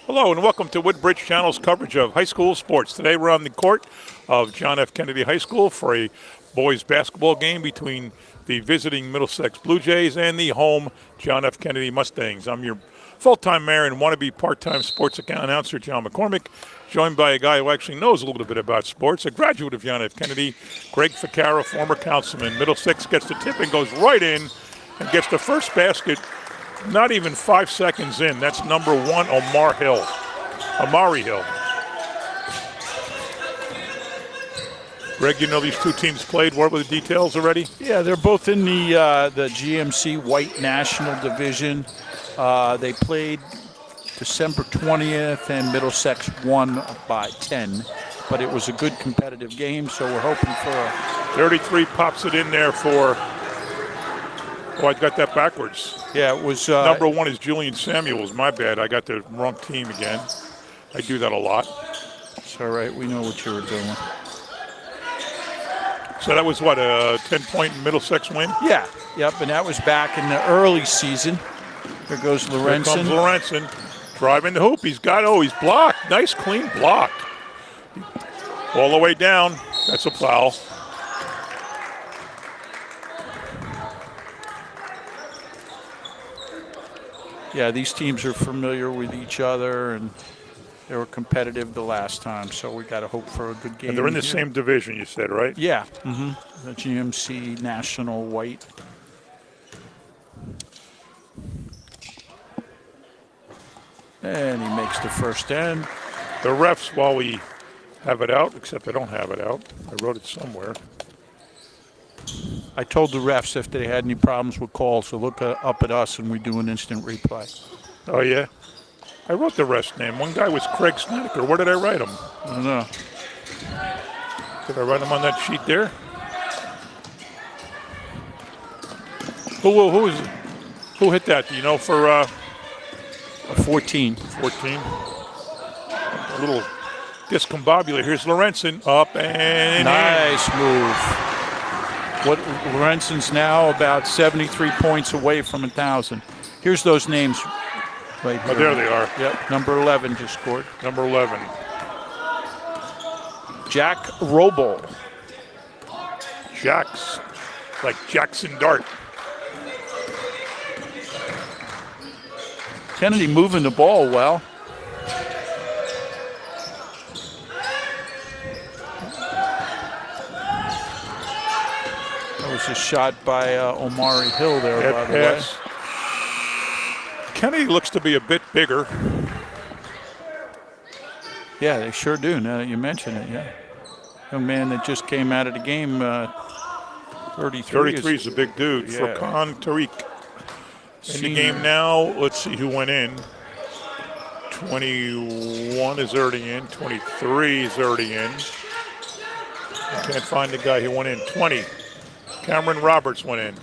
Hello and welcome to Woodbridge Channel's coverage of high school sports. Today we're on the court of John F. Kennedy High School for a boys basketball game between the visiting Middlesex Blue Jays and the home John F. Kennedy Mustangs. I'm your full-time mayor and wannabe part-time sports account announcer, John McCormick, joined by a guy who actually knows a little bit about sports, a graduate of John F. Kennedy, Greg Ficarra, former councilman. Middlesex gets the tip and goes right in and gets the first basket not even 5 seconds in. That's number one, Amari Hill. Greg, you know these two teams played. What were the details already? Yeah, they're both in the GMC White National Division. They played December 20th, and Middlesex won by 10. But it was a good competitive game, so we're hoping for a 33 pops it in there for. Oh, I got that backwards. Yeah, it was. Number one is Julian Samuels. My bad. I got the wrong team again. I do that a lot. It's all right. We know what you were doing. So that was what, a 10-point Middlesex win? Yeah. Yep. And that was back in the early season. There goes Lorenzen. Here comes Lorenzen. Driving the hoop. He's blocked. Nice, clean block. All the way down. That's a foul. Yeah, these teams are familiar with each other, and they were competitive the last time, so we got to hope for a good game. And they're in the same division, you said, right? Yeah. Mm-hmm. The GMC National White. And he makes the first end. The refs, while we have it out, except I don't have it out. I wrote it somewhere. I told the refs if they had any problems with calls to look up at us and we do an instant replay. Oh, yeah? I wrote the ref's name. One guy was Craig Snedeker. Where did I write him? I don't know. Did I write him on that sheet there? Who hit that? Do you know for a 14? 14. A little discombobulated. Here's Lorenzen up and nice move. Lorenzen's now about 73 points away from 1,000. Here's those names right here. Oh, there they are. Yep, number 11 just scored. Number 11. Jack Roble. Jack's like Jackson Dart. Kennedy moving the ball well. Was a shot by Amari Hill there, by the way. Kennedy looks to be a bit bigger. Yeah, they sure do, now that you mention it, yeah. Young man that just came out of the game, 33 is a big dude. Yeah. Furkan Tariq. In the game now, let's see who went in. 21 is already in. 23 is already in. I can't find the guy who went in. 20. Cameron Roberts went in.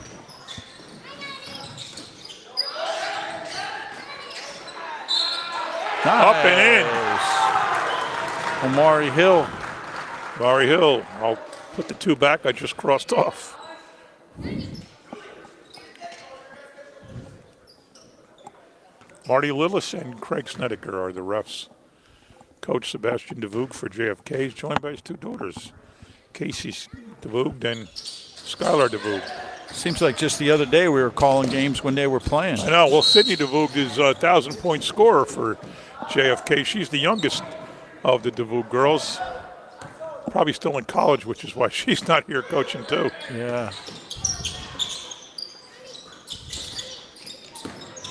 Nice. Up and in. Amari Hill. I'll put the two back I just crossed off. Marty Lillis and Craig Snedeker are the refs. Coach Sebastian DeVoog for JFK is joined by his two daughters, Casey DeVoog and Skylar DeVoog. Seems like just the other day we were calling games when they were playing. I know. Well, Sydney DeVoog is a 1,000-point scorer for JFK. She's the youngest of the DeVoog girls. Probably still in college, which is why she's not here coaching too. Yeah.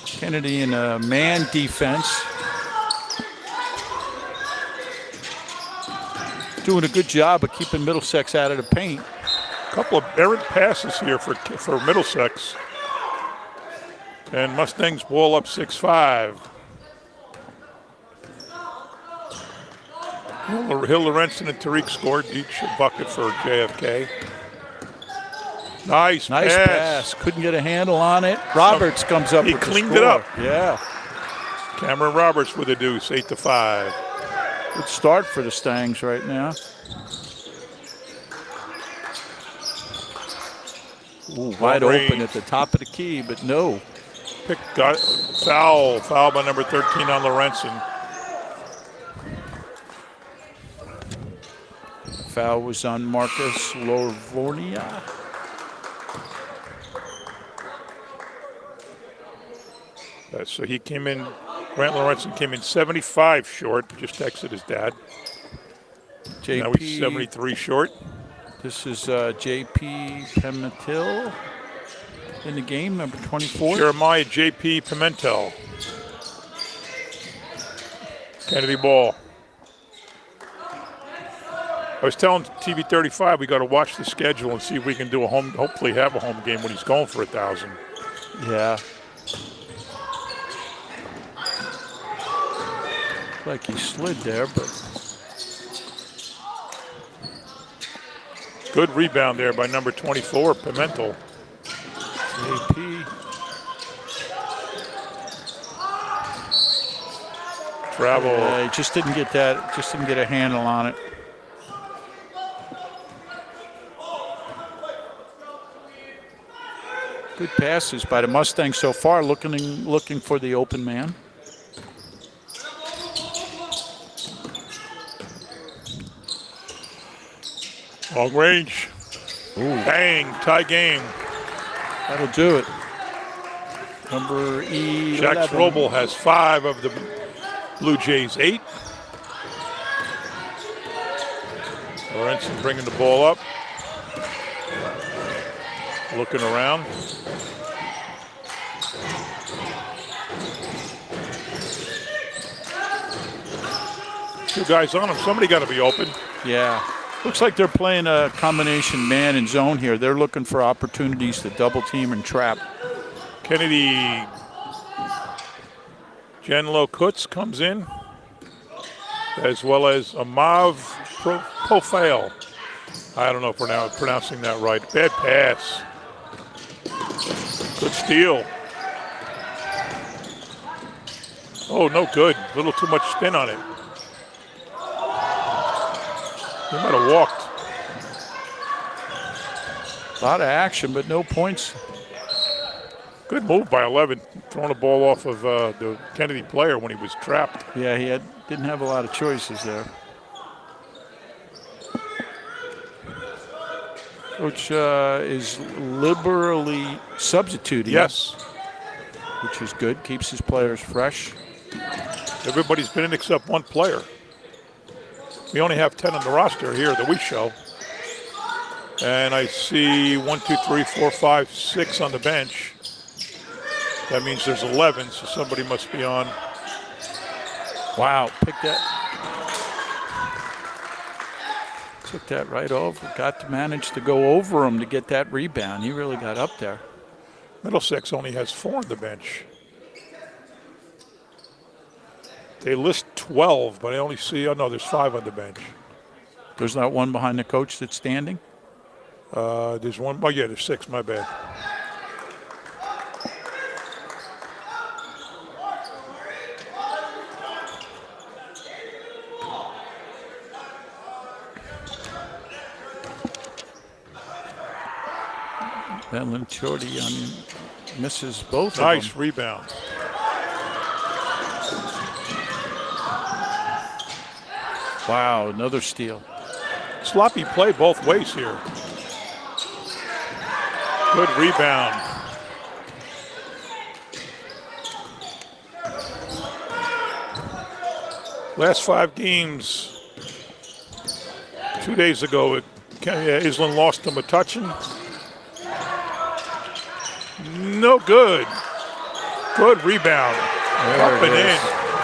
Kennedy in a man defense. Doing a good job of keeping Middlesex out of the paint. Couple of errant passes here for Middlesex. And Mustangs ball up 6-5. Hill, Lorenzen, and Tariq scored each bucket for JFK. Nice pass. Couldn't get a handle on it. Roberts comes up with the score. He cleaned it up. Yeah. Cameron Roberts with a deuce, 8-5. Good start for the Stangs right now. Ooh, wide open at the top of the key, but no. Foul by number 13 on Lorenzen. foul was on Marcus Lorvornia. So he came in, Grant Lorenzen came in 75 short, just texted his dad. Now he's 73 short. This is J.P. Pimentel in the game, number 24. Jeremiah J.P. Pimentel. Kennedy ball. I was telling TV 35 we got to watch the schedule and see if we can do hopefully have a home game when he's going for 1,000. Yeah. Like he slid there, but good rebound there by number 24, Pimentel. JP. Travel. He just didn't get that. Just didn't get a handle on it. Good passes by the Mustangs so far, looking for the open man. Long range. Ooh. Bang, tie game. That'll do it. Number Jack 11. Strobel has 5 of the Blue Jays' 8. Lorenzen bringing the ball up. Looking around. Two guys on him. Somebody got to be open. Yeah. Looks like they're playing a combination man and zone here. They're looking for opportunities to double team and trap. Kennedy Genlo Kutz comes in, as well as Amav Pofale. I don't know if we're pronouncing that right. Bad pass. Good steal. Oh, no good. A little too much spin on it. He might have walked. A lot of action, but no points. Good move by 11, throwing the ball off of the Kennedy player when he was trapped. Yeah, he didn't have a lot of choices there. Coach is liberally substituting. Yes. Which is good, keeps his players fresh. Everybody's been in except one player. We only have 10 on the roster here that we show. And I see 1, 2, 3, 4, 5, 6 on the bench. That means there's 11, so somebody must be on. Wow, picked that. Took that right over. Got to manage to go over him to get that rebound. He really got up there. Middlesex only has 4 on the bench. They list 12, but I only see, oh no, there's 5 on the bench. There's not one behind the coach that's standing? There's one, oh yeah, there's 6, my bad. Valenchordi misses both of them. Nice rebound. Wow, another steal. Sloppy play both ways here. Good rebound. Last 5 games, 2 days ago, Island lost to Metuchen. No good. Good rebound. Up and in.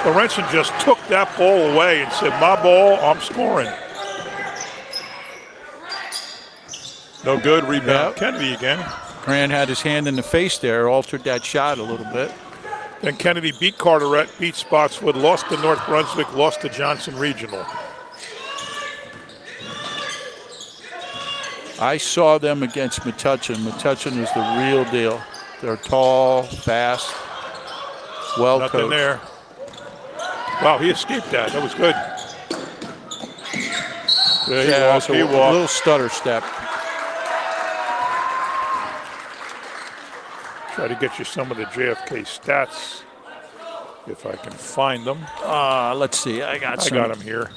Lorenzen just took that ball away and said, my ball, I'm scoring. No good rebound. Yep. Kennedy again. Grant had his hand in the face there, altered that shot a little bit. Then Kennedy beat Carteret, beat Spotswood, lost to North Brunswick, lost to Johnson Regional. I saw them against Metuchen. Metuchen was the real deal. They're tall, fast, well coached. Nothing there. Wow, he escaped that. That was good. Yeah, he walked. A little stutter step. Try to get you some of the JFK stats, if I can find them. Let's see. I got them here.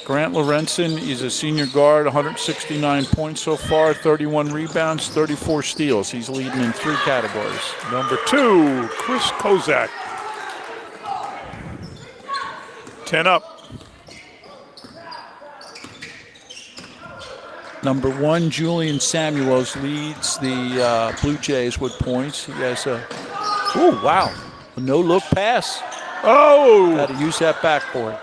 Grant Lorenzen is a senior guard, 169 points so far, 31 rebounds, 34 steals. He's leading in 3 categories. Number 2, Chris Kozak. 10 up. Number 1, Julian Samuels leads the Blue Jays with points. He has a no-look pass. Oh! Got to use that backboard.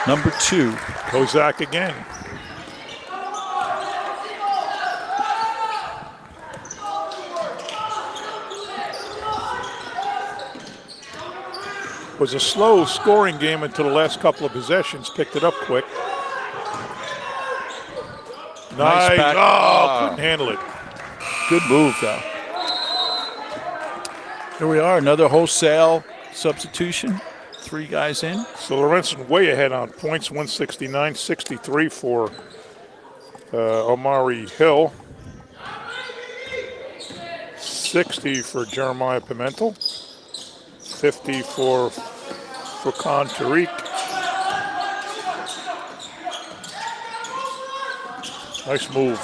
Number 2. Kozak again. It was a slow scoring game until the last couple of possessions. Picked it up quick. Nice back. Couldn't handle it. Good move, though. Here we are, another wholesale substitution. 3 guys in. So Lorenzen way ahead on points, 169-63 for Omari Hill. 60 for Jeremiah Pimentel. 50 for Furkan Tariq. Nice move.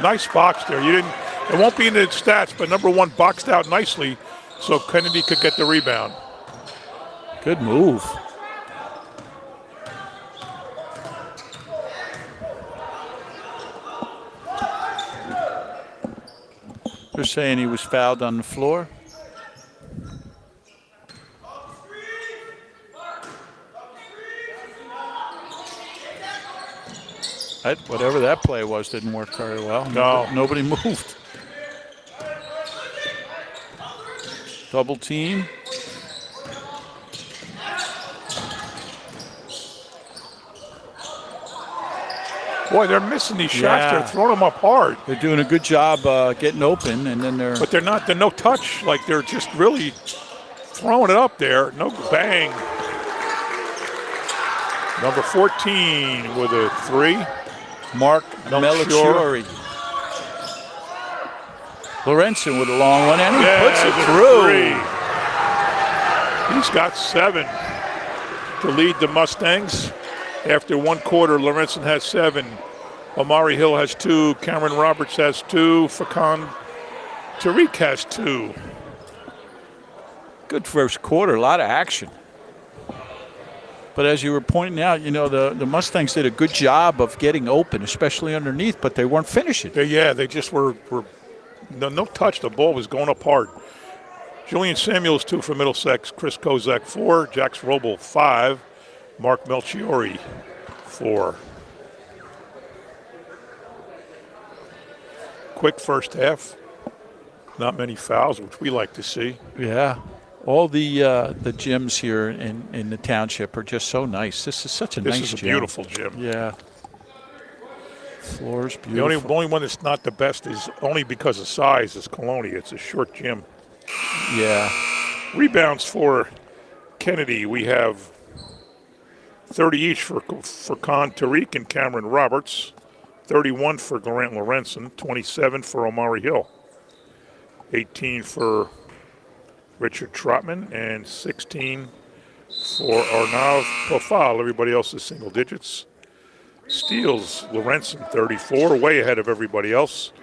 Nice box there. It won't be in the stats, but number 1 boxed out nicely so Kennedy could get the rebound. Good move. They're saying he was fouled on the floor. Whatever that play was didn't work very well. No. Nobody moved. Double team. Boy, they're missing these shots. They're throwing them up hard. They're doing a good job getting open, and then they're... But they're no touch. Like, they're just really throwing it up there. No bang. Number 14 with a 3. Mark Melchiori. Lorenzen with a long one, and he puts it through. 3. He's got 7 to lead the Mustangs. After 1 quarter, Lorenzen has 7. Omari Hill has 2. Cameron Roberts has 2. Furkan Tariq has 2. Good first quarter, a lot of action. But as you were pointing out, the Mustangs did a good job of getting open, especially underneath, but they weren't finishing. They just were no touch. The ball was going up hard. Julian Samuels, 2 for Middlesex. Chris Kozak, 4. Jax Roble, 5. Mark Melchiori, 4. Quick first half. Not many fouls, which we like to see. Yeah. All the gyms here in the township are just so nice. This is such a nice gym. This is a beautiful gym. Yeah. Floor's beautiful. The only one that's not the best is only because of size is Colonia. It's a short gym. Yeah. Rebounds for Kennedy. We have 30 each for Furkan Tariq and Cameron Roberts. 31 for Grant Lorenzen. 27 for Omari Hill. 18 for Richard Trotman, and 16 for Arnav Pofal. Everybody else is single digits. Steals, Lorenzen, 34, way ahead of everybody else.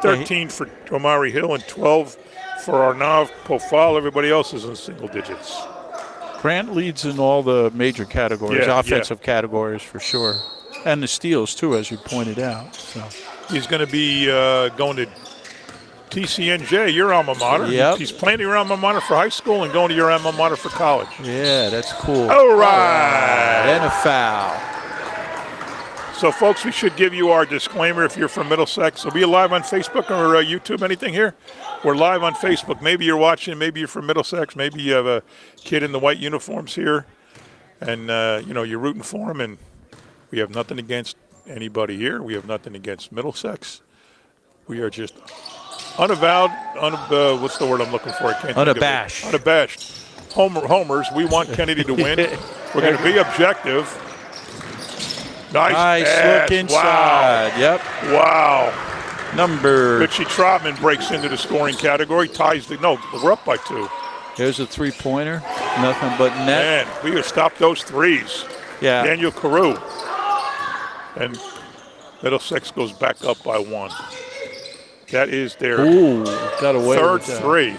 13 for Omari Hill and 12 for Arnav Pofal. Everybody else is in single digits. Grant leads in all the major categories, offensive categories for sure. And the steals, too, as you pointed out. So he's going to be going to TCNJ, your alma mater. Yep. He's playing your alma mater for high school and going to your alma mater for college. Yeah, that's cool. All right. And a foul. So, folks, we should give you our disclaimer if you're from Middlesex. Are we live on Facebook or YouTube, anything here? We're live on Facebook. Maybe you're watching, maybe you're from Middlesex, maybe you have a kid in the white uniforms here, and, you're rooting for him, and we have nothing against anybody here. We have nothing against Middlesex. We are just unavowed, what's the word I'm looking for? I can't unabashed. Think of it. Unabashed. Homers. We want Kennedy to win. We're going to be objective. Nice look inside. Yep. Wow. Number. Richie Trotman breaks into the scoring category, ties the, no, we're up by 2. Here's a three-pointer. Nothing but net. Man, we gotta stop those threes. Yeah. Daniel Carew. And Middlesex goes back up by 1. That is their got away third with that. 3.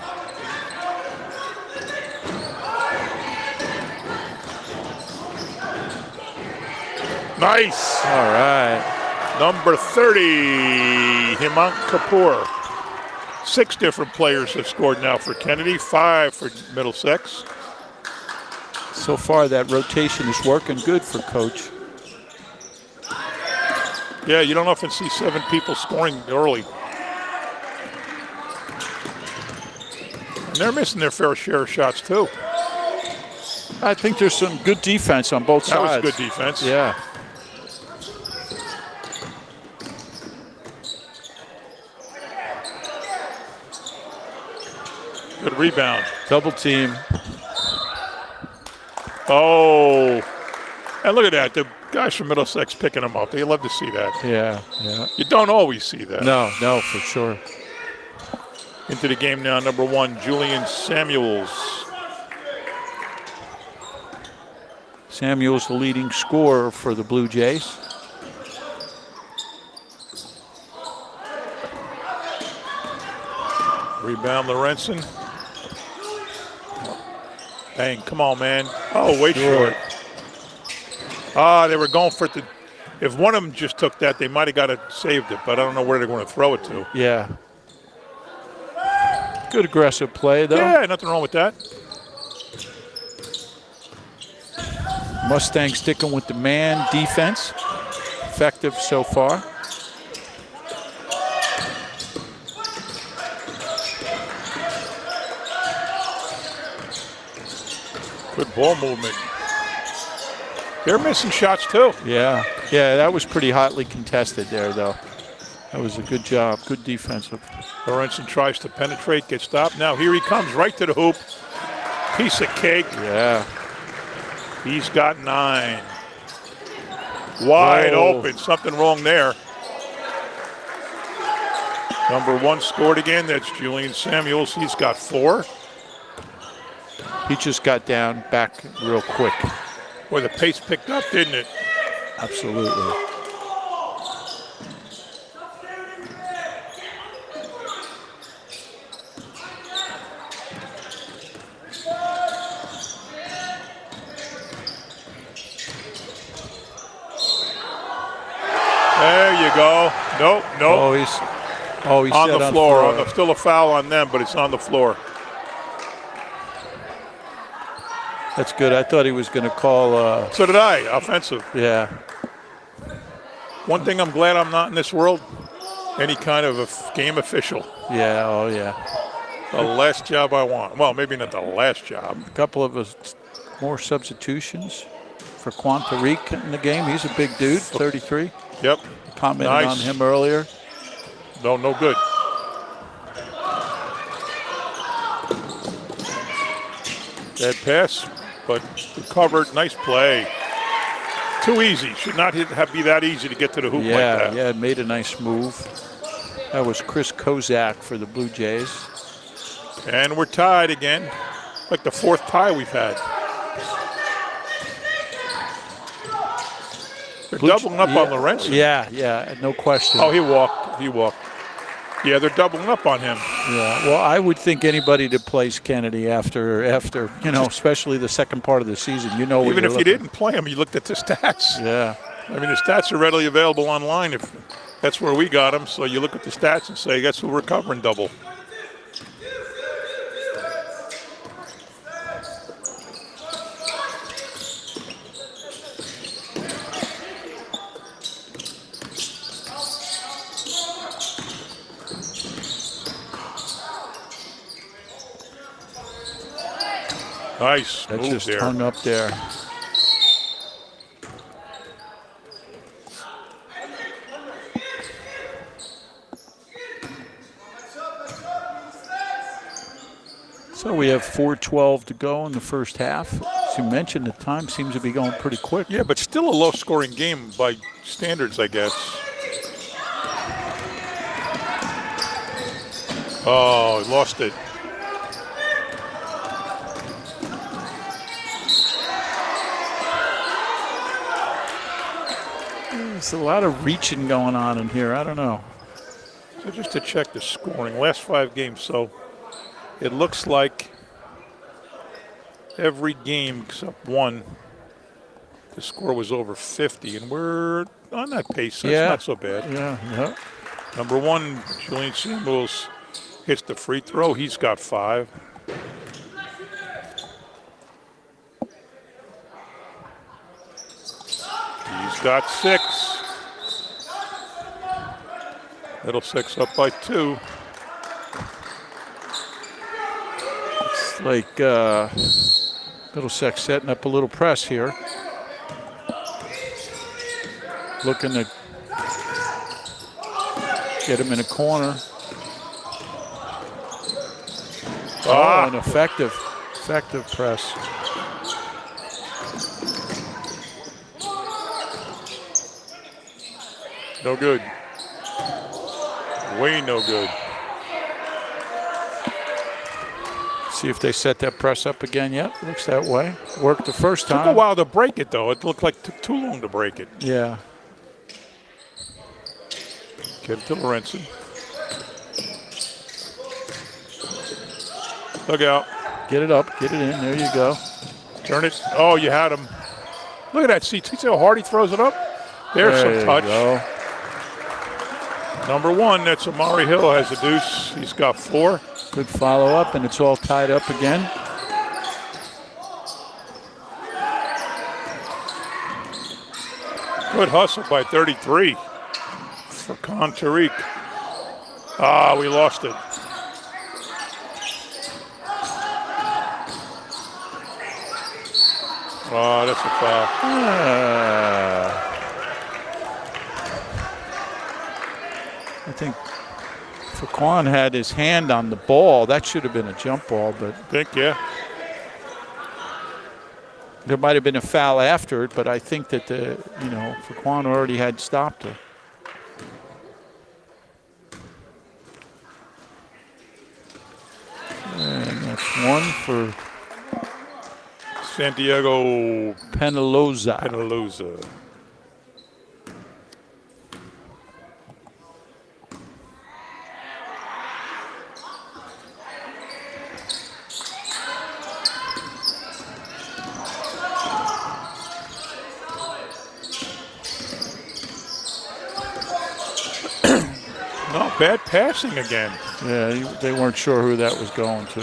Nice. All right. Number 30, Hemant Kapoor. 6 different players have scored now for Kennedy, 5 for Middlesex. So far, that rotation is working good for Coach. Yeah, you don't often see 7 people scoring early. And they're missing their fair share of shots, too. I think there's some good defense on both sides. That was good defense. Yeah. Good rebound. Double team. Oh. And look at that. The guys from Middlesex picking them up. They love to see that. Yeah. You don't always see that. No, for sure. Into the game now, number 1, Julian Samuels. Samuel's the leading scorer for the Blue Jays. Rebound, Lorenzen. Bang, come on, man. Oh, way short. They were going for it to, if one of them just took that, they might have got it, saved it, but I don't know where they're going to throw it to. Yeah. Good aggressive play, though. Yeah, nothing wrong with that. Mustang sticking with the man defense. Effective so far. Good ball movement. They're missing shots, too. Yeah, that was pretty hotly contested there, though. That was a good job, good defensive. Lorenzen tries to penetrate, gets stopped. Now here he comes, right to the hoop. Piece of cake. Yeah. He's got 9. Wide open, something wrong there. Number 1 scored again, that's Julian Samuels. He's got 4. He just got down back real quick. Boy, the pace picked up, didn't it? Absolutely. There you go. Nope. Oh, he's on the floor. Still a foul on them, but it's on the floor. That's good. I thought he was going to call. So did I. Offensive. Yeah. One thing I'm glad I'm not in this world, any kind of a game official. Yeah. Oh, yeah. The last job I want. Well, maybe not the last job. A couple of more substitutions for Quantarique in the game. He's a big dude, 33. Yep. Commented on him earlier. No good. That pass, but recovered. Nice play. Too easy. Should not be that easy to get to the hoop like that. Yeah, made a nice move. That was Chris Kozak for the Blue Jays. And we're tied again. Like the 4th tie we've had. They're doubling up on Lorenzen. Yeah, no question. Oh, he walked. Yeah, they're doubling up on him. Yeah, well, I would think anybody that plays Kennedy after especially the second part of the season, even if you didn't play him, you looked at the stats. Yeah. I mean, the stats are readily available online. If that's where we got them, so you look at the stats and say, guess who we're covering double. Nice That move just there. hung up there. So we have 4:12 to go in the first half. As you mentioned, the time seems to be going pretty quick. Yeah, but still a low-scoring game by standards, I guess. Oh, lost it. There's a lot of reaching going on in here. I don't know. So just to check the scoring, last 5 games, so it looks like every game except one, the score was over 50, and we're on that pace. That's not so bad. Yeah. Number 1, Julian Samuels hits the free throw. He's got 5. He's got 6. Middlesex up by 2. It's like Middlesex setting up a little press here. Looking to get him in a corner. Oh, an effective press. No good. Way no good. See if they set that press up again. Yep, looks that way. Worked the first time. Took a while to break it, though. It looked like it took too long to break it. Yeah. Get it to Lorenzen. Look out. Get it up. Get it in. There you go. Turn it. Oh, you had him. Look at that. See how hard he throws it up? There's some touch. Go. Number 1, that's Amari Hill, has a deuce. He's got 4. Good follow-up, and it's all tied up again. Good hustle by 33 for Khan Tariq. Ah, we lost it. Oh, that's a foul. I think Faquan had his hand on the ball. That should have been a jump ball, but Yeah. there might have been a foul after it, but I think that Faquan already had stopped it. And that's one for Santiago Penaloza. No, bad passing again. Yeah, they weren't sure who that was going to.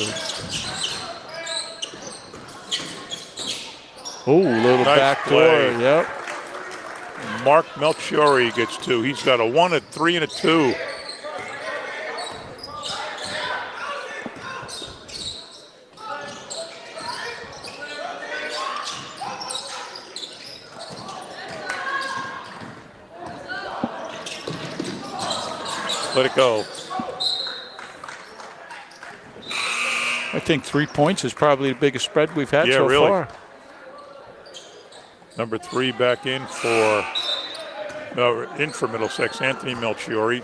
Oh, little Nice back door. play. Yep. Mark Melchiori gets 2. He's got a 1, a 3, and a 2. Let it go. I think 3 points is probably the biggest spread we've had so really. far. Number 3 back in for Middlesex, Anthony Melchiori,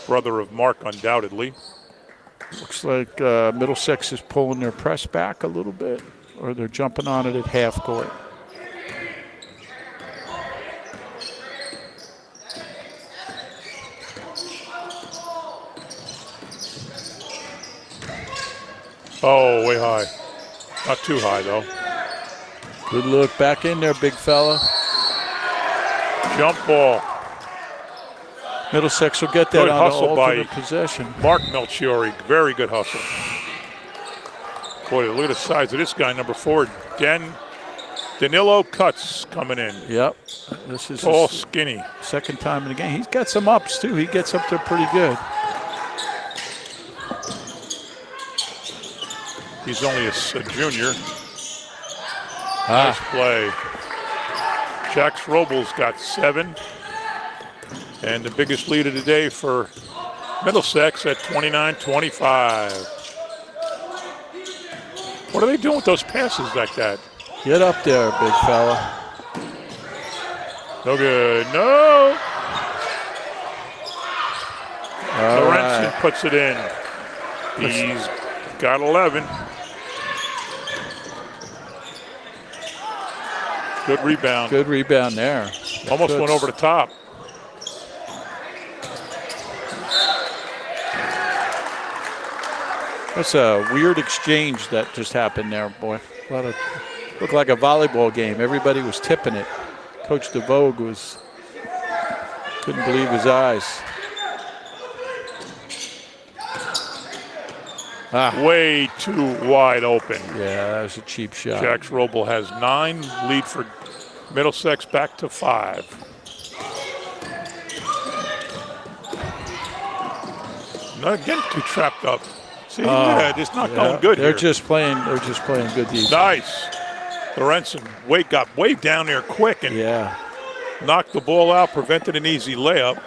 brother of Mark, undoubtedly. Looks like Middlesex is pulling their press back a little bit, or they're jumping on it at half court. Oh, way high. Not too high, though. Good look back in there, big fella. Jump ball. Middlesex will get that Good on the hustle by alternate possession. Mark Melchiori, very good hustle. Boy, look at the size of this guy, number 4, Danilo Cuts coming in. Yep. This is Tall, his skinny. second time in the game. He's got some ups, too. He gets up there pretty good. He's only a junior. Nice play. Jax Robles got 7. And the biggest lead of the day for Middlesex at 29-25. What are they doing with those passes like that? Get up there, big fella. No good. No. Lorenzen Right. puts it in. He's got 11. Good rebound. Good rebound there. Almost went over the top. That's a weird exchange that just happened there, boy. Looked like a volleyball game. Everybody was tipping it. Coach DeVoe couldn't believe his eyes. Way too wide open. Yeah, that was a cheap shot. Jax Roble has 9. Lead for Middlesex back to 5. Not getting too trapped up. See, it's not going good They're here. just playing good defense. Nice. Lorenzen got way down there quick and knocked the ball out, prevented an easy layup.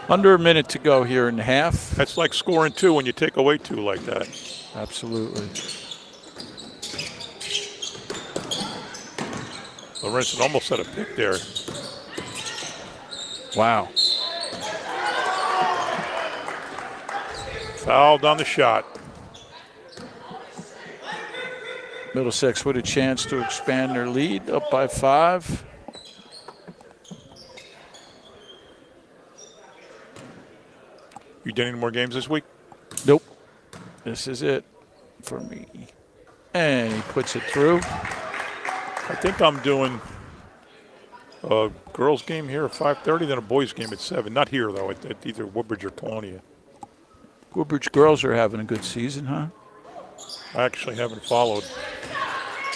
Under a minute to go here in the half. That's like scoring 2 when you take away 2 like that. Absolutely. Lorenzen almost had a pick there. Wow. Fouled on the shot. Middlesex with a chance to expand their lead, up by 5. You did any more games this week? Nope. This is it for me. And he puts it through. I think I'm doing a girls' game here at 5:30, then a boys' game at 7. Not here, though, at either Woodbridge or Colonia. Woodbridge girls are having a good season, huh? I actually haven't followed.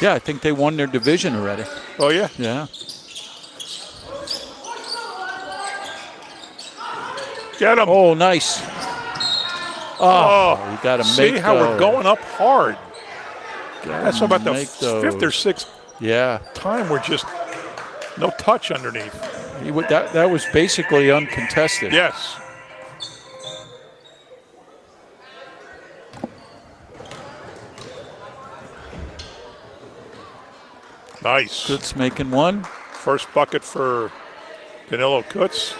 Yeah, I think they won their division already. Oh, yeah? Yeah. Get him. Oh, nice. You got to make See how we're going up hard. That's about the make 5th or 6th time we're just no touch underneath. That was basically uncontested. Yes. Nice. Kutz making one. First bucket for Danilo Kutz.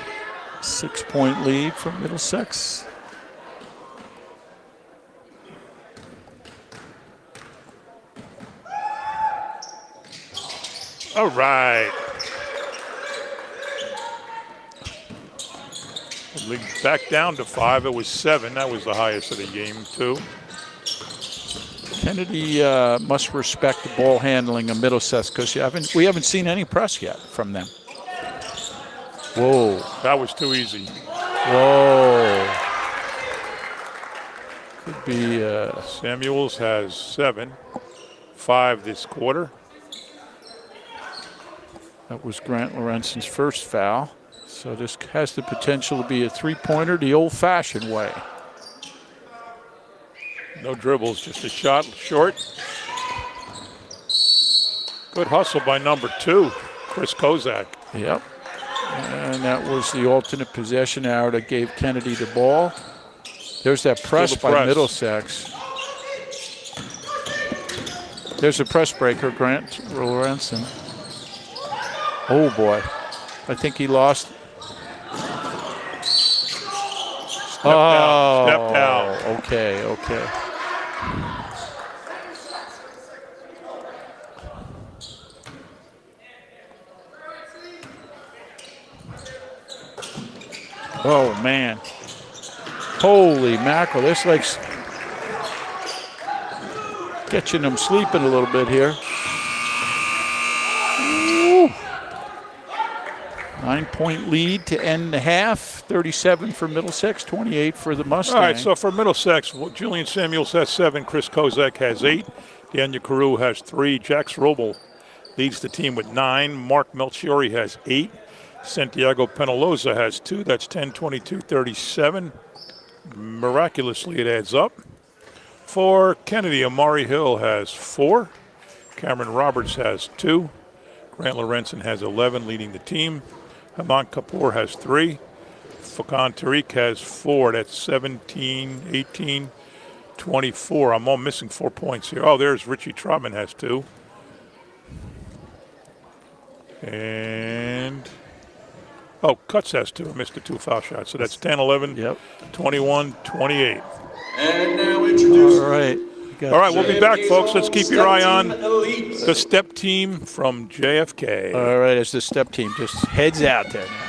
6-point lead for Middlesex. All right. League back down to 5. It was 7. That was the highest of the game, too. Kennedy must respect the ball handling of Middlesex because we haven't seen any press yet from them. Whoa. That was too easy. Whoa. Could be. Samuels has 7. 5 this quarter. That was Grant Lorenzen's first foul. So this has the potential to be a three-pointer the old-fashioned way. No dribbles, just a shot short. Good hustle by number 2, Chris Kozak. Yep. And that was the alternate possession arrow that gave Kennedy the ball. There's that press by Middlesex. There's a press breaker, Grant Lorenzen. Oh, boy. I think he lost. Stepped out. Okay. Oh, man. Holy mackerel. This like catching them sleeping a little bit here. Woo. 9-point lead to end the half. 37 for Middlesex, 28 for the Mustangs. All right, so for Middlesex, Julian Samuels has 7. Chris Kozak has 8. Daniel Carew has 3. Jax Roble leads the team with 9. Mark Melchiori has 8. Santiago Penaloza has 2. That's 10, 22, 37. Miraculously, it adds up. For Kennedy, Amari Hill has 4. Cameron Roberts has 2. Grant Lorenzen has 11, leading the team. Haman Kapoor has 3. Furkan Tariq has 4. That's 17, 18, 24. I'm all missing 4 points here. Oh, there's Richie Trotman has 2. And, Cutts has 2. Missed the 2 foul shots. So that's 10, 11, Yep. 21, 28. And now introduce. All right. All right, we'll be back, folks. Let's keep your eye on Elite. the step team from JFK. All right, it's the step team. Just heads out there now.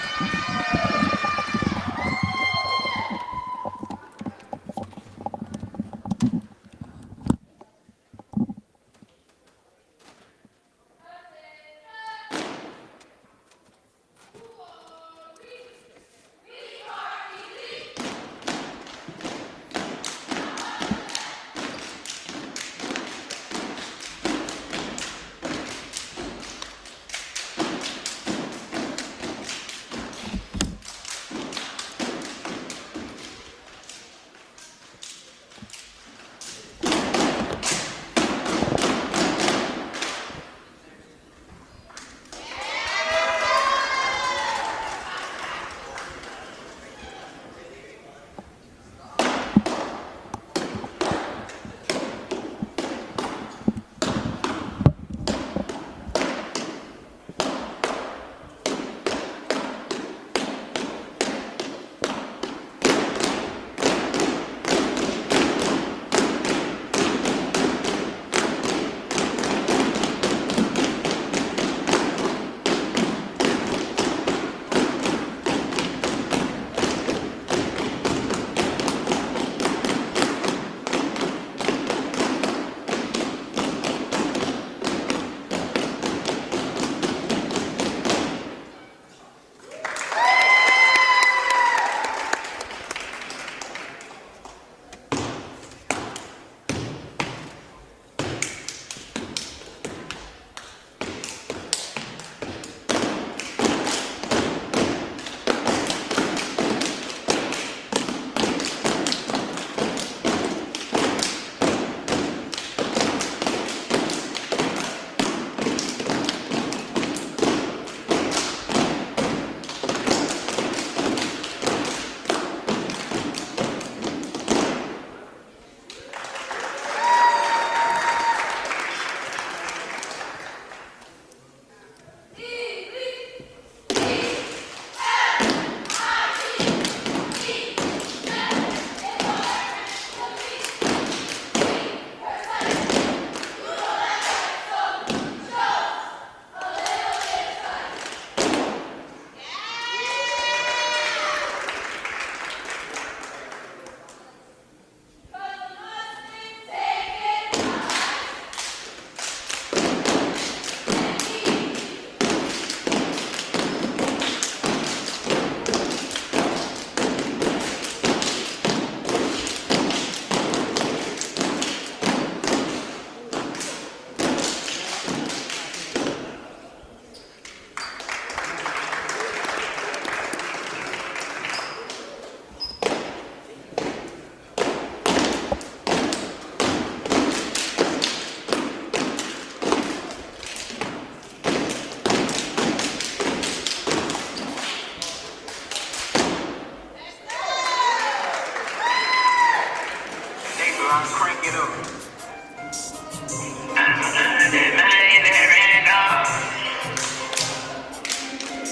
Crank it up.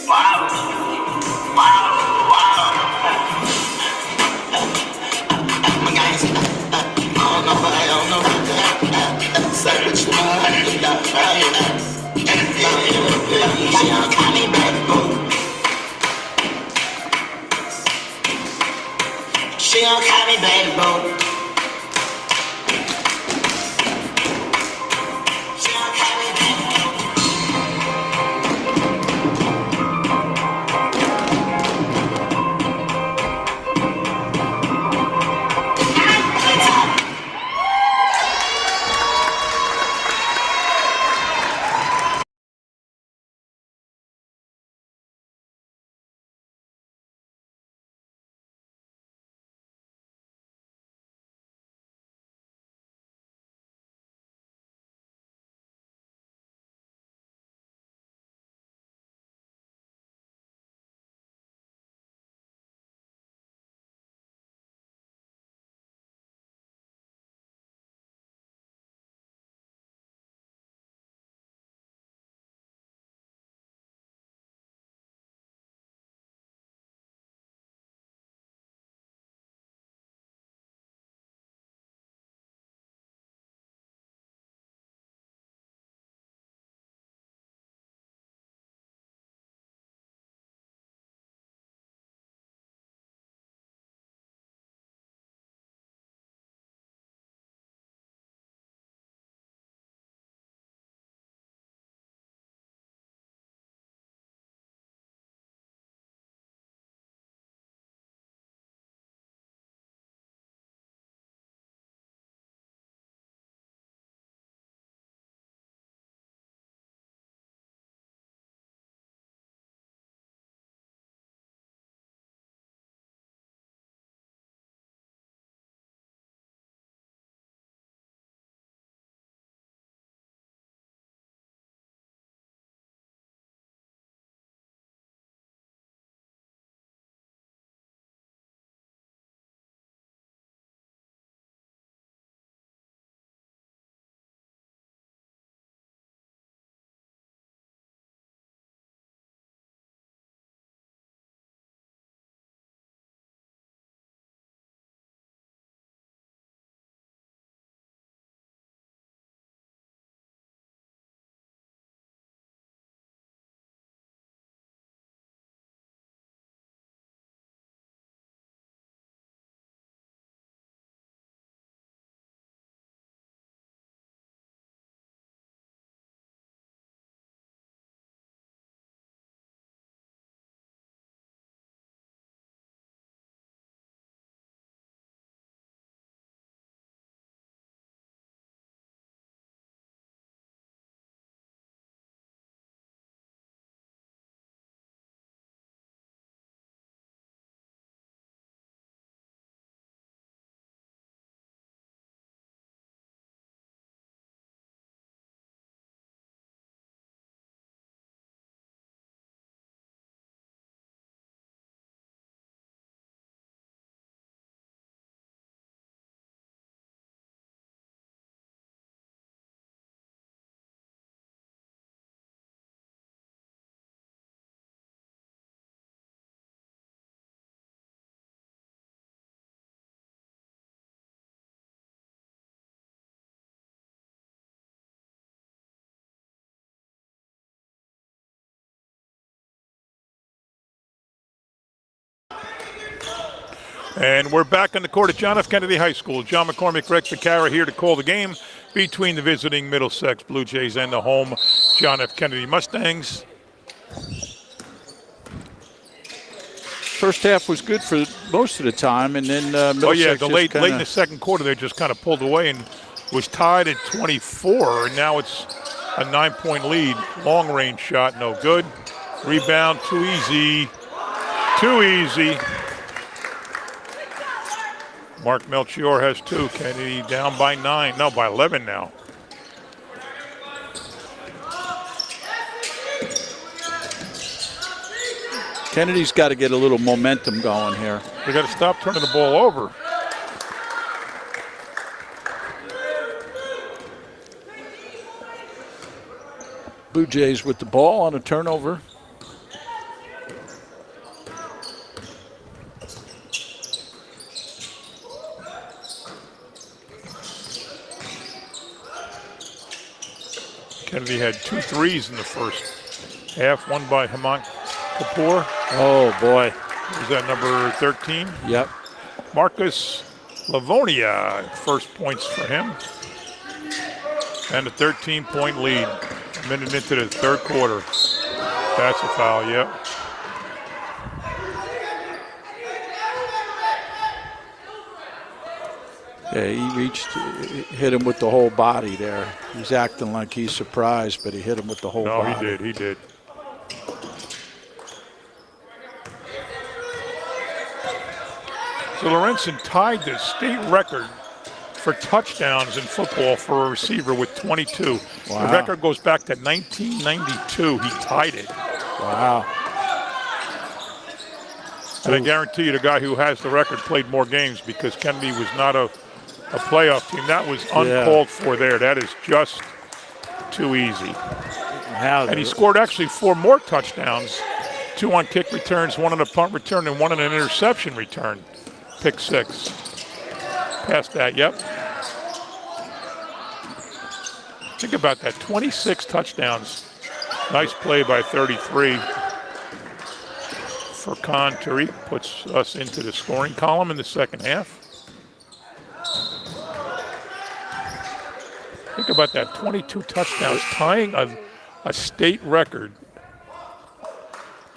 Wow. Wow. Wow. My guys, I don't know. Say what you want. She don't call me baby boo. She don't call me baby boo. And we're back on the court at John F. Kennedy High School. John McCormick, Rick Ficara here to call the game between the visiting Middlesex Blue Jays and the home John F. Kennedy Mustangs. First half was good for most of the time, and then Middlesex late in the second quarter, they just kind of pulled away and was tied at 24, and now it's a 9-point lead. Long-range shot, no good. Rebound, too easy. Too easy. Mark Melchior has 2. Kennedy down by 9. No, by 11 now. Kennedy's got to get a little momentum going here. They got to stop turning the ball over. Blue Jays with the ball on a turnover. Kennedy had 2 threes in the first half, one by Hemant Kapoor. Oh, boy. Is that number 13? Yep. Marcus Livonia, first points for him. And a 13-point lead, a minute into the third quarter. That's a foul, yep. Yeah, he hit him with the whole body there. He's acting like he's surprised, but he hit him with the whole body. No, he did. So Lorenzen tied the state record for touchdowns in football for a receiver with 22. Wow. The record goes back to 1992. He tied it. Wow. And I guarantee you the guy who has the record played more games because Kennedy was not a playoff team. That was uncalled for there. That is just too easy. And he scored actually 4 more touchdowns, 2 on kick returns, 1 on a punt return, and 1 on an interception return. Pick 6. Past that, yep. Think about that, 26 touchdowns. Nice play by 33. Furkan Tariq puts us into the scoring column in the second half. Think about that, 22 touchdowns, tying a state record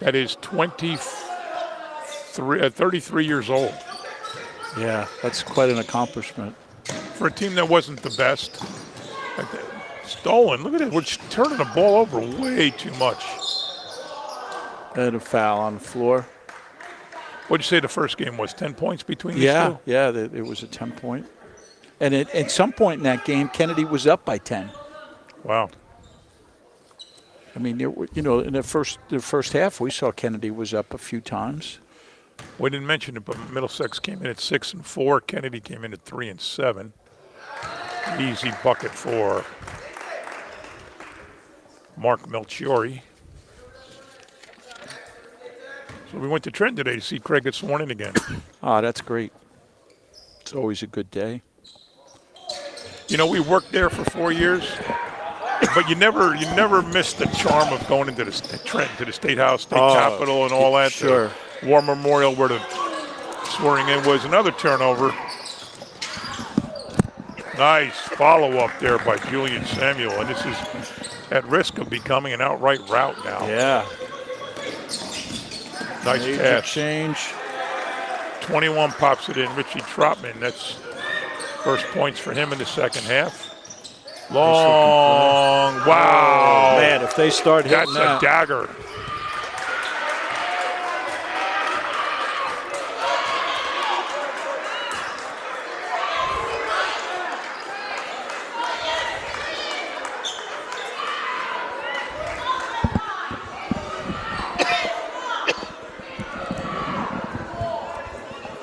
that is 33 years old. Yeah, that's quite an accomplishment. For a team that wasn't the best. Stolen, look at it, we're turning the ball over way too much. And a foul on the floor. What'd you say the first game was, 10 points between these two? Yeah, it was a 10-point. And at some point in that game, Kennedy was up by 10. Wow. I mean, in the first half, we saw Kennedy was up a few times. We didn't mention it, but Middlesex came in at 6-4. Kennedy came in at 3-7. Easy bucket for Mark Melchiori. So we went to Trenton today to see Craig get sworn in again. Oh, that's great. It's always a good day. You know, we worked there for 4 years, but you never missed the charm of going into Trenton, to the State House, State Capitol, and all that. Sure. War Memorial, where the swearing in was. Another turnover. Nice follow-up there by Julian Samuel, and this is at risk of becoming an outright rout now. Yeah. Nice Major pass. Change. 21 pops it in. Richie Trotman, that's first points for him in the second half. Long, wow. Oh, man, if they start hitting that's a dagger.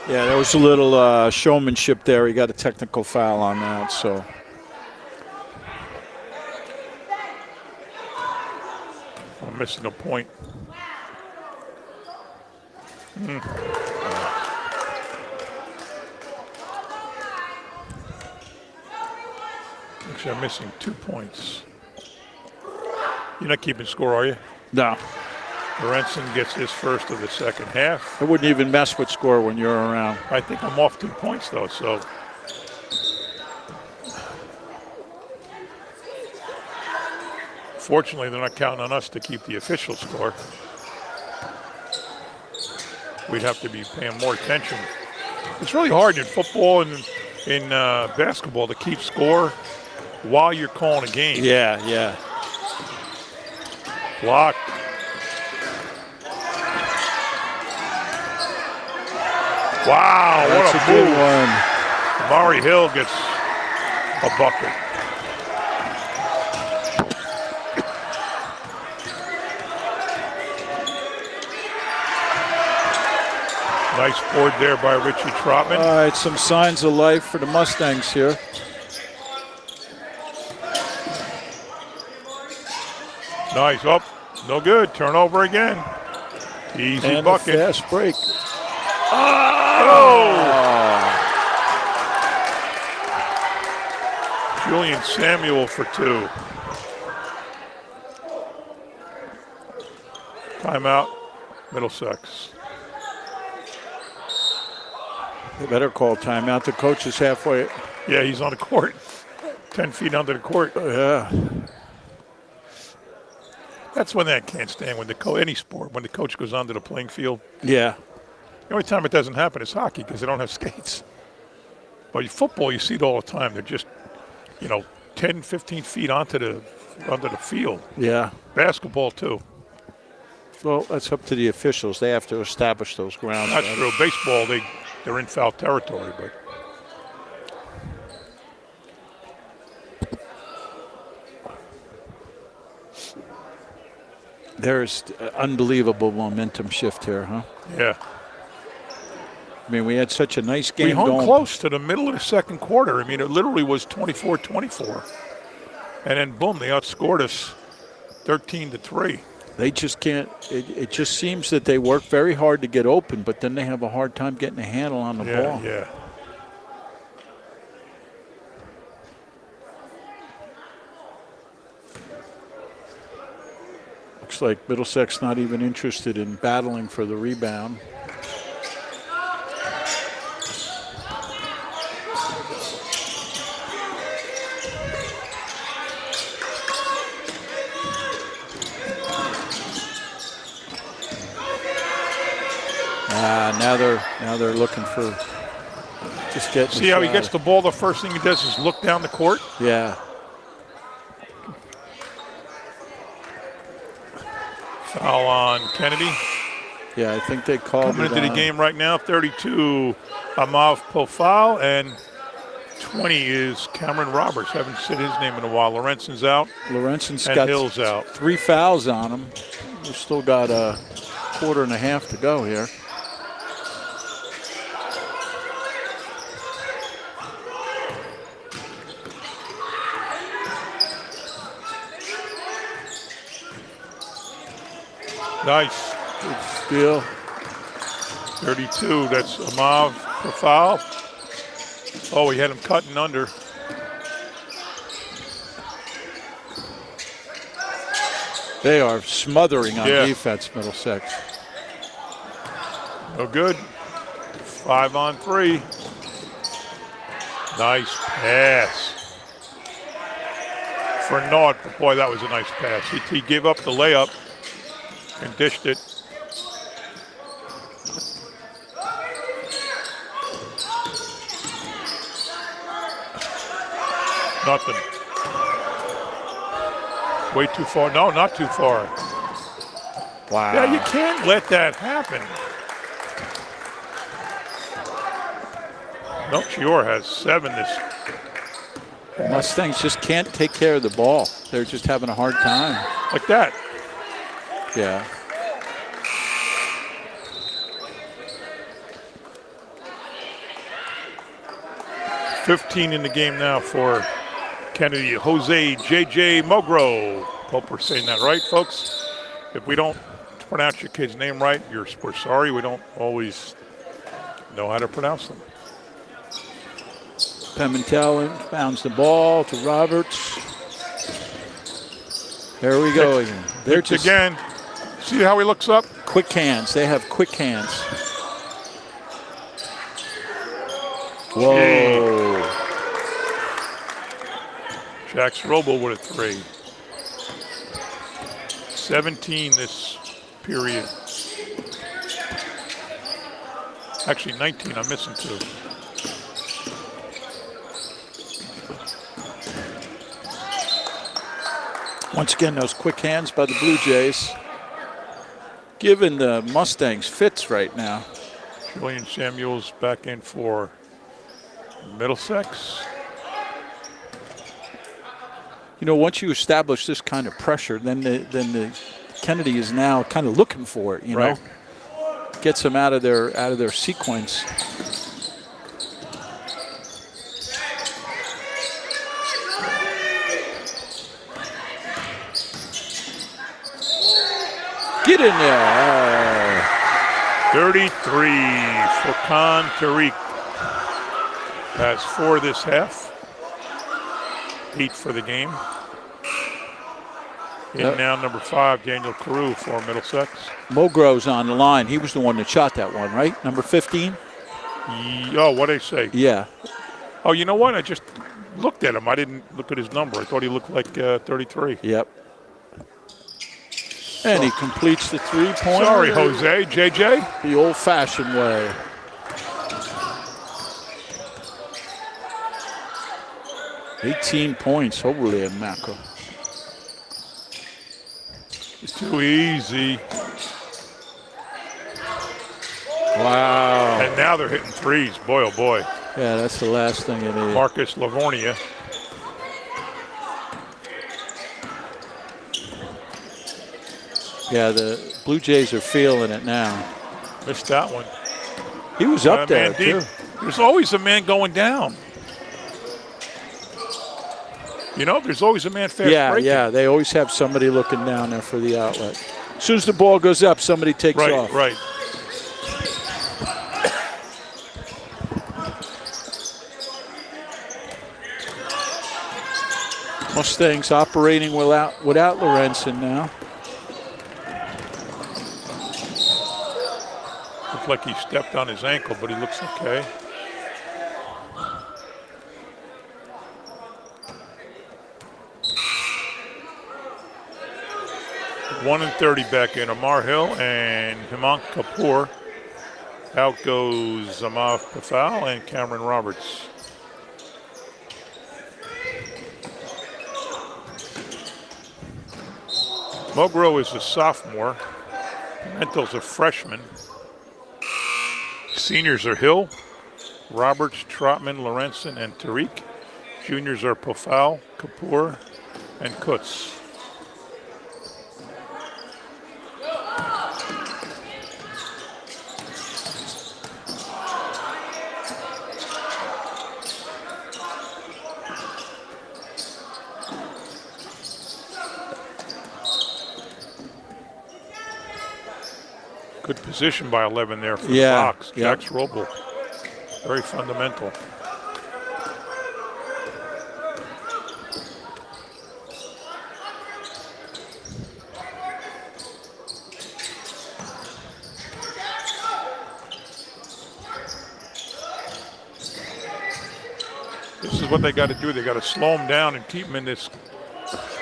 Yeah, there was a little showmanship there. He got a technical foul on that, so. I'm missing a point. Actually, I'm missing 2 points. You're not keeping score, are you? No. Lorenzen gets his first of the second half. I wouldn't even mess with score when you're around. I think I'm off 2 points, though, so. Fortunately, they're not counting on us to keep the official score. We'd have to be paying more attention. It's really hard in football and in basketball to keep score while you're calling a game. Yeah, yeah. Blocked. Wow, That's what a a good move. one. Maury Hill gets a bucket. Nice board there by Richie Trotman. All right, some signs of life for the Mustangs here. Nice. Up. No good. Turnover again. Easy And bucket. a fast break. Oh! Julian Samuel for 2. Timeout, Middlesex. They better call timeout. The coach is halfway. Yeah, he's on the court. 10 feet under the court. Yeah. That's one thing I can't stand when any sport, when the coach goes onto the playing field. Yeah. The only time it doesn't happen is hockey because they don't have skates. But football, you see it all the time. They're just, 10, 15 feet onto the field. Yeah. Basketball, too. Well, that's up to the officials. They have to establish those grounds. That's true. Baseball, they're in foul territory, but. There's unbelievable momentum shift here, huh? Yeah. I mean, we had such a nice game We hung going. close to the middle of the second quarter. I mean, it literally was 24-24. And then, boom, they outscored us 13-3. They just can't. It just seems that they work very hard to get open, but then they have a hard time getting a handle on the ball. Yeah. Looks like Middlesex not even interested in battling for the rebound. Now they're looking for just getting. See how he gets the ball? The first thing he does is look down the court. Yeah. Foul on Kennedy. Yeah, I think they called Coming it into the on. game right now, 32, Amav Pofal, and 20 is Cameron Roberts. Haven't said his name in a while. Lorenzen's out. Lorenzen's and got Hill's out. 3 fouls on him. We've still got a quarter and a half to go here. Nice. Good steal. 32, that's Amav Pofal. Oh, he had him cutting under. They are smothering on Yeah. defense, Middlesex. No good. 5 on 3. Nice pass. For Naud, boy, that was a nice pass. He gave up the layup and dished it. Nothing. Way too far. No, not too far. Wow. Yeah, you can't let that happen. Melchior has 7 this. Mustangs just can't take care of the ball. They're just having a hard time. Like that. Yeah. $15 in the game now for Kennedy. Jose J.J. Mogro. Hope we're saying that right, folks. If we don't pronounce your kid's name right, we're sorry. We don't always know how to pronounce them. Pimentel bounds the ball to Roberts. There we go again. They're It's again. See how he looks up? Quick hands. They have quick hands. Whoa. Jax Roble with a 3. 17 this period. Actually 19, I'm missing 2. Once again, those quick hands by the Blue Jays. Giving the Mustangs fits right now. Julian Samuels back in for Middlesex. You know, once you establish this kind of pressure, then the Kennedy is now kind of looking for it. You know, gets them out of their sequence. Get in there. 33 for Khan Tariq. Has 4 this half. 8 for the game. In now number 5, Daniel Carew for Middlesex. Mogro's on the line. He was the one that shot that one, right? Number 15? Oh, what did I say? Yeah. Oh, you know what? I just looked at him. I didn't look at his number. I thought he looked like 33. Yep. And he completes the 3-pointer. Sorry, Jose. JJ? The old-fashioned way. $18 points. Holy mackerel. It's too easy. Wow. And now they're hitting 3s. Boy, oh boy. Yeah, that's the last thing you need. Marcus Livornia. Yeah, the Blue Jays are feeling it now. Missed that one. He was up there, man deep. too. There's always a man going down. You know, there's always a man fast breaking. Yeah, they always have somebody looking down there for the outlet. As soon as the ball goes up, somebody takes off. Right. Mustangs operating without Lorenzen now. Looked like he stepped on his ankle, but he looks okay. One and 30 back in. Amar Hill and Hemant Kapoor. Out goes Amav Pafal and Cameron Roberts. Mogro is a sophomore. Pimentel's a freshman. Seniors are Hill, Roberts, Trotman, Lorenzen, and Tariq. Juniors are Pafal, Kapoor, and Kutz. Good position by 11 there for the Fox. Jax Roble. Very fundamental. This is what they got to do. They got to slow them down and keep them in this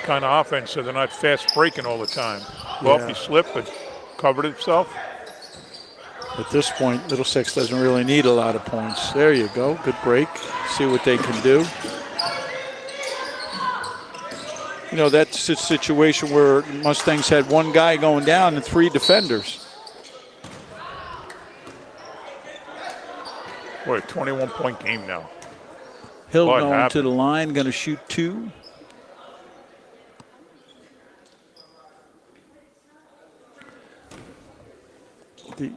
kind of offense so they're not fast breaking all the time. Well, he slipped but covered himself. At this point, Middlesex doesn't really need a lot of points. There you go. Good break. See what they can do. You know, that's a situation where Mustangs had one guy going down and 3 defenders. Boy, a 21-point game now. Hill going to the line, going to shoot 2.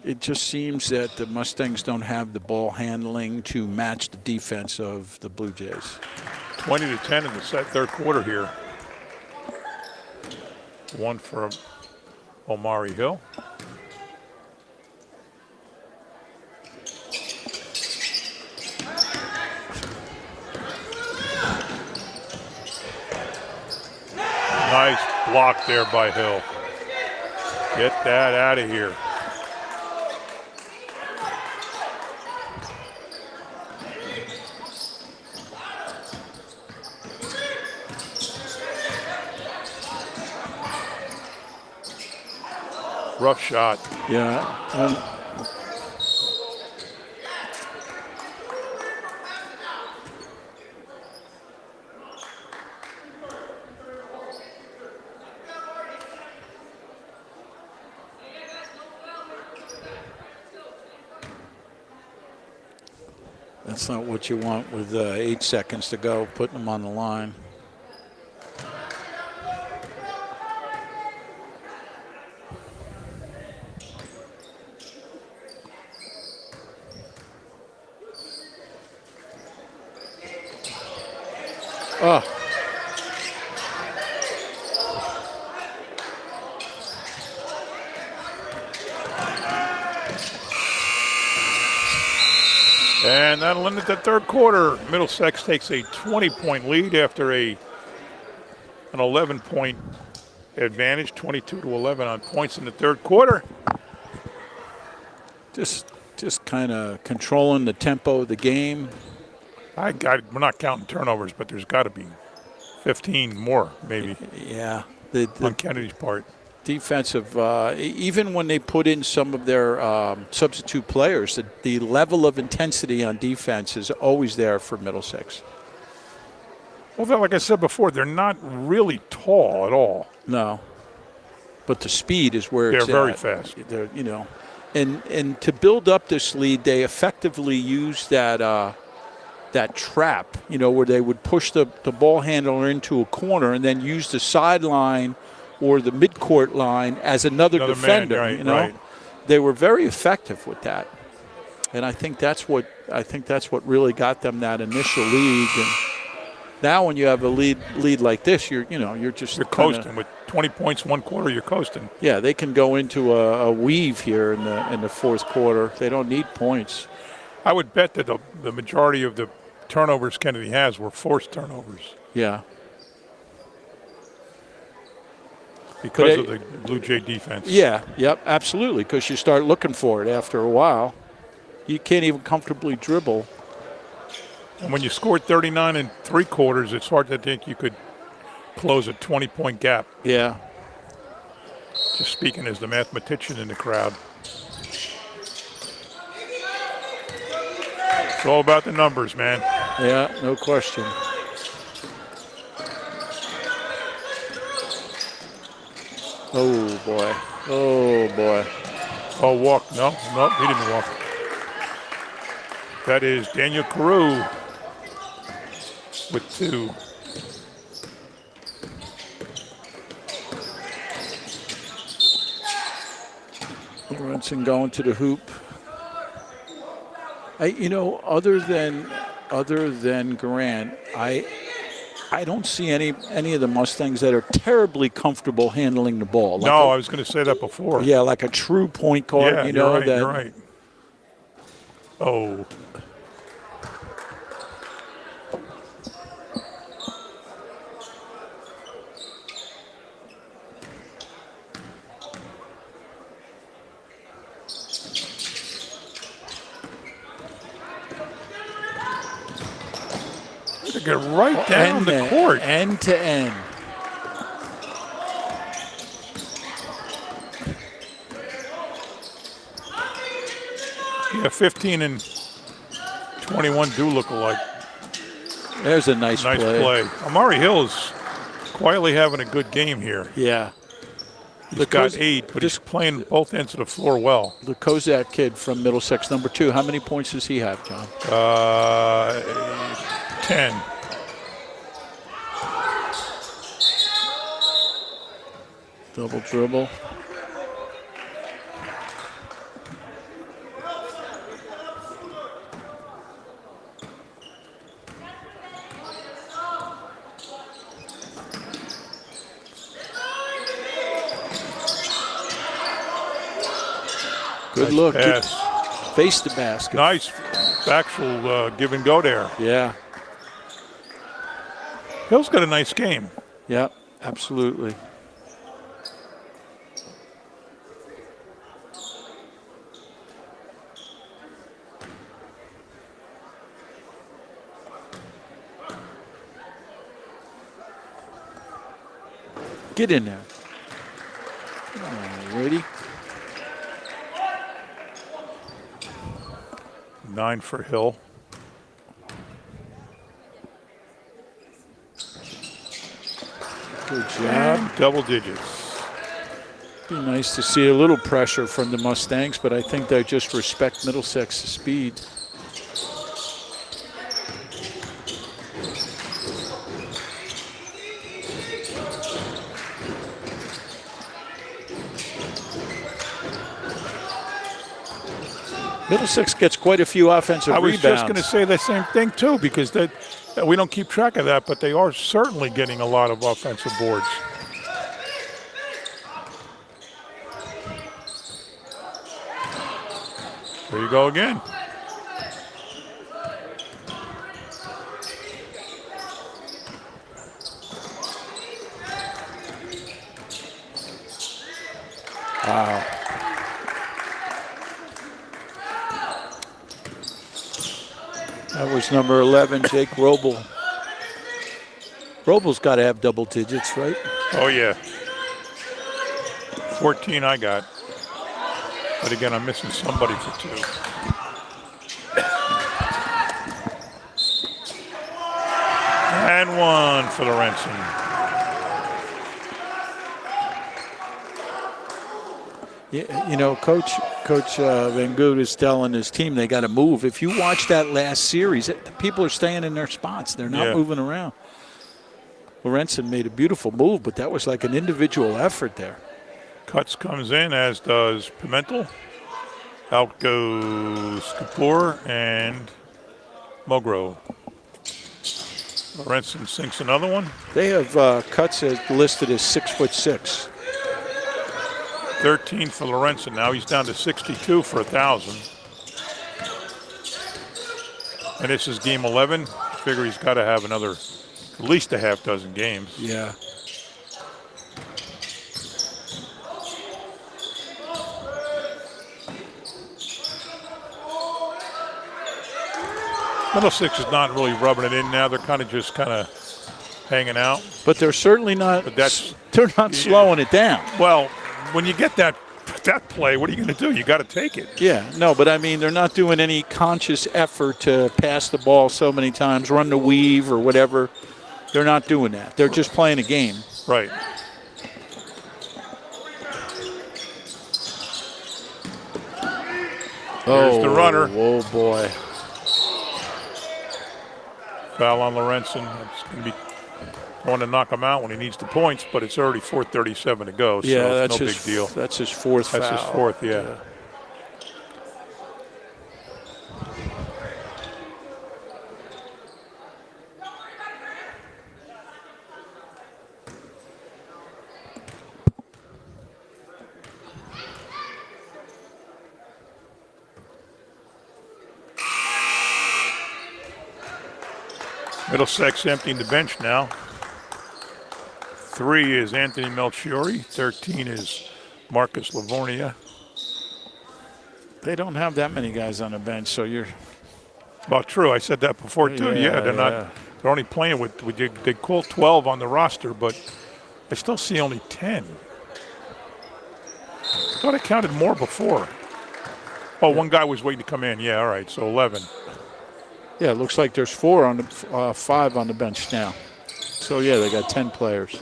It just seems that the Mustangs don't have the ball handling to match the defense of the Blue Jays. 20-10 in the third quarter here. 1 for Omari Hill. Nice block there by Hill. Get that out of here. Rough shot. Yeah. That's not what you want with 8 seconds to go, putting them on the line. Oh. And that'll end the third quarter. Middlesex takes a 20-point lead after an 11-point advantage, 22-11 on points in the third quarter. Just kind of controlling the tempo of the game. We're not counting turnovers, but there's got to be 15 more, maybe. Yeah. On Kennedy's part. Defensive, even when they put in some of their substitute players, the level of intensity on defense is always there for Middlesex. Well, like I said before, they're not really tall at all. No. But the speed is where they're it's very at. fast. They're, and to build up this lead, they effectively use that trap, where they would push the ball handler into a corner and then use the sideline or the midcourt line as another defender. Man, right. They were very effective with that, and I think that's what really got them that initial lead. And now, when you have a lead like this, you're coasting with 20 points one quarter. You're coasting. Yeah, they can go into a weave here in the fourth quarter. They don't need points. I would bet that the majority of the turnovers Kennedy has were forced turnovers. Yeah. Because of the Blue Jay defense. Yeah, yep, absolutely, because you start looking for it after a while. You can't even comfortably dribble. And when you scored 39 in 3 quarters, it's hard to think you could close a 20-point gap. Yeah. Just speaking as the mathematician in the crowd. It's all about the numbers, man. Yeah, no question. Oh, boy. Oh, boy. Oh, walk. No, he didn't walk. That is Daniel Carew with 2. Brunson going to the hoop. Other than Grant, I don't see any of the Mustangs that are terribly comfortable handling the ball. I was going to say that before. Yeah, like a true point guard. Yeah, you're right. Oh. To get right down the court. End to end. Yeah, 15 and 21 do look alike. There's a nice play. Amari Hill is quietly having a good game here. Yeah. He's got 8, but he's playing both ends of the floor well. The Kozak kid from Middlesex, number 2, how many points does he have, John? 10. Double dribble. Good look. Face the basket. Nice actual give and go there. Yeah. Hill's got a nice game. Yeah, absolutely. Get in there. All righty. 9 for Hill. Good job. Double digits. Be nice to see a little pressure from the Mustangs, but I think they just respect Middlesex's speed. Middlesex gets quite a few offensive rebounds. I was just going to say the same thing, too, because we don't keep track of that, but they are certainly getting a lot of offensive boards. There you go again. Wow. That was number 11, Jake Roble. Roble's got to have double digits, right? Oh, yeah. 14 I got. But again, I'm missing somebody for 2. And 1 for Lorenzen. Yeah, you know, Coach Van Goot is telling his team they got to move. If you watch that last series, people are staying in their spots. They're not moving around. Lorenzen made a beautiful move, but that was like an individual effort there. Cuts comes in, as does Pimentel. Out goes Kapoor and Mulgrove. Lorenzen sinks another one. They have Cuts listed as 6'6". 13 for Lorenzen. Now he's down to 62 for 1,000. And this is game 11. Figure he's got to have another, at least a half dozen games. Yeah. Middlesex is not really rubbing it in now. They're kind of hanging out. But they're certainly not. But that's, they're not slowing it down. Well, when you get that play, what are you going to do? You got to take it. Yeah, no, but I mean, they're not doing any conscious effort to pass the ball so many times, run the weave or whatever. They're not doing that. They're just playing a game. Right. There's the runner. Oh, boy. Foul on Lorenzen. It's going to be going to knock him out when he needs the points, but it's already 4:37 to go, so yeah, it's no big deal. That's his fourth foul. That's his fourth, yeah. Middlesex emptying the bench now. 3 is Anthony Melchiori. 13 is Marcus Livornia. They don't have that many guys on the bench, so you're. Well, true. I said that before too. Yeah, they're not. They're only playing with. They call 12 on the roster, but I still see only 10. I thought I counted more before. Oh, one guy was waiting to come in. Yeah, all right. So 11. Yeah, it looks like there's 4 on the 5 on the bench now. So yeah, they got 10 players.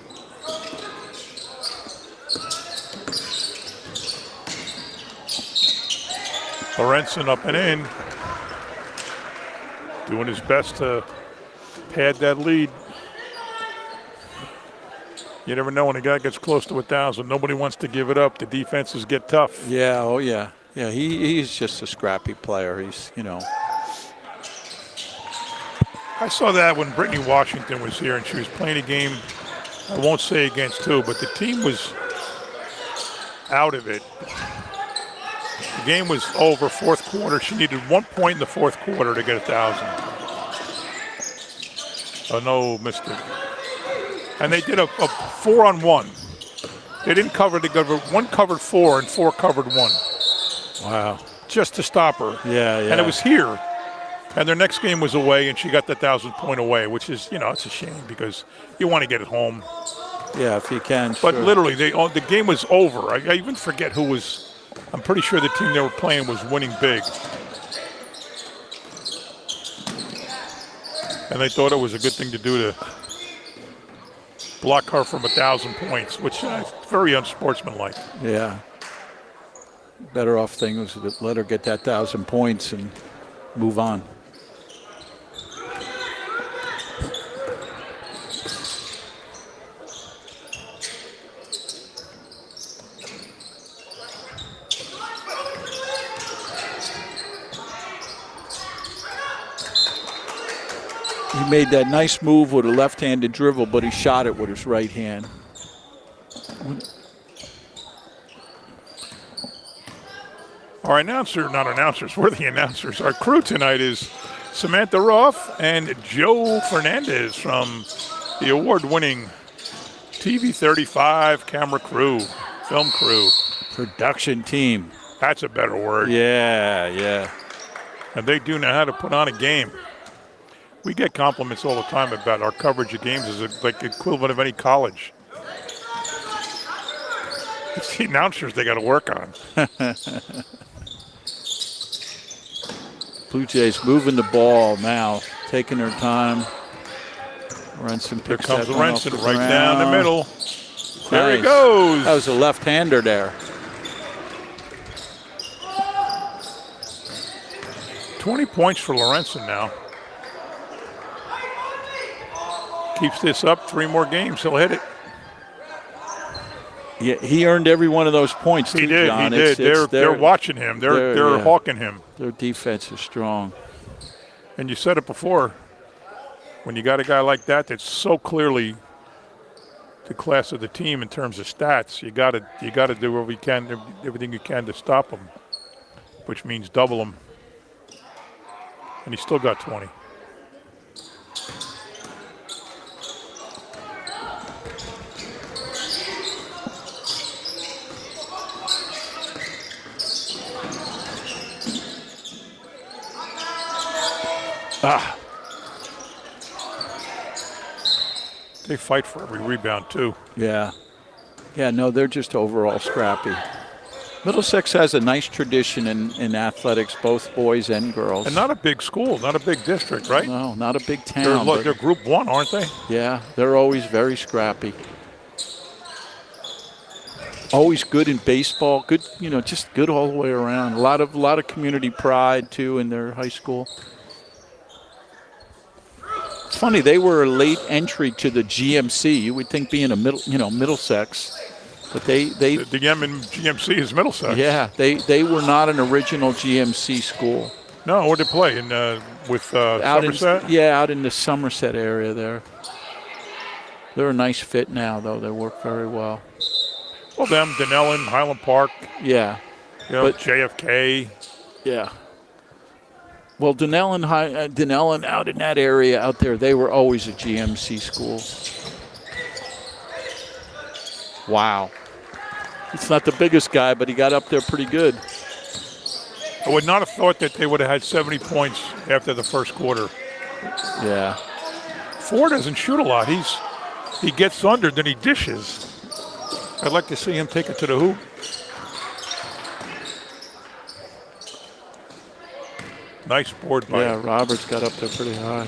Lorenzen up and in, doing his best to pad that lead. You never know when a guy gets close to 1,000. Nobody wants to give it up. The defenses get tough. Yeah, oh yeah. Yeah, he's just a scrappy player. He's, you know. I saw that when Brittany Washington was here and she was playing a game, I won't say against who, but the team was out of it. The game was over, fourth quarter. She needed 1 point in the fourth quarter to get 1,000. Oh, no mistake. And they did a 4-on-1. They didn't cover together. 1 covered 4 and 4 covered 1. Wow. Just to stop her. Yeah, yeah. And it was here. And their next game was away, and she got the 1,000-point away, which is, you know, it's a shame because you want to get it home. Yeah, if you can. But sure. literally, the game was over. I even forget who was. I'm pretty sure the team they were playing was winning big. And they thought it was a good thing to do to block her from 1,000 points, which is very unsportsmanlike. Yeah. Better off thing was to let her get that 1,000 points and move on. He made that nice move with a left-handed dribble, but he shot it with his right hand. Our we're the announcers. Our crew tonight is Samantha Roth and Joe Fernandez from the award-winning TV 35 camera crew, film crew. Production team. That's a better word. Yeah. And they do know how to put on a game. We get compliments all the time about our coverage of games as like the equivalent of any college. It's the announcers they got to work on. Blue Jays moving the ball now, taking their time. Lorenzen Here picks comes that one off Lorenzen the right down the ground. middle. There he Nice. goes. That was a left-hander there. 20 points for Lorenzen now. Keeps this up, 3 more games, he'll hit it. Yeah, he earned every one of those points too, He did, John. he did. They're watching him. They're hawking him. Their defense is strong. And you said it before, when you got a guy like that that's so clearly the class of the team in terms of stats, you got to do whatever you can, everything you can to stop him, which means double him. And he still got 20. They fight for every rebound, too. Yeah. Yeah, no, they're just overall scrappy. Middlesex has a nice tradition in athletics, both boys and girls. And not a big school, not a big district, right? No, not a big town. They're Group 1, aren't they? Yeah, they're always very scrappy. Always good in baseball. Good, just good all the way around. A lot of community pride, too, in their high school. It's funny, they were a late entry to the GMC. You would think being a Middlesex, but the M in GMC is Middlesex. Yeah, they were not an original GMC school. No, where'd they play? With Somerset? Out in the Somerset area there. They're a nice fit now, though. They work very well. Well, them, Dunellen, Highland Park. Yeah. But JFK. Yeah. Well, Dunellen out in that area out there, they were always a GMC school. Wow. He's not the biggest guy, but he got up there pretty good. I would not have thought that they would have had 70 points after the first quarter. Yeah. Ford doesn't shoot a lot. He gets under, then he dishes. I'd like to see him take it to the hoop. Nice board by him. Roberts got up there pretty high.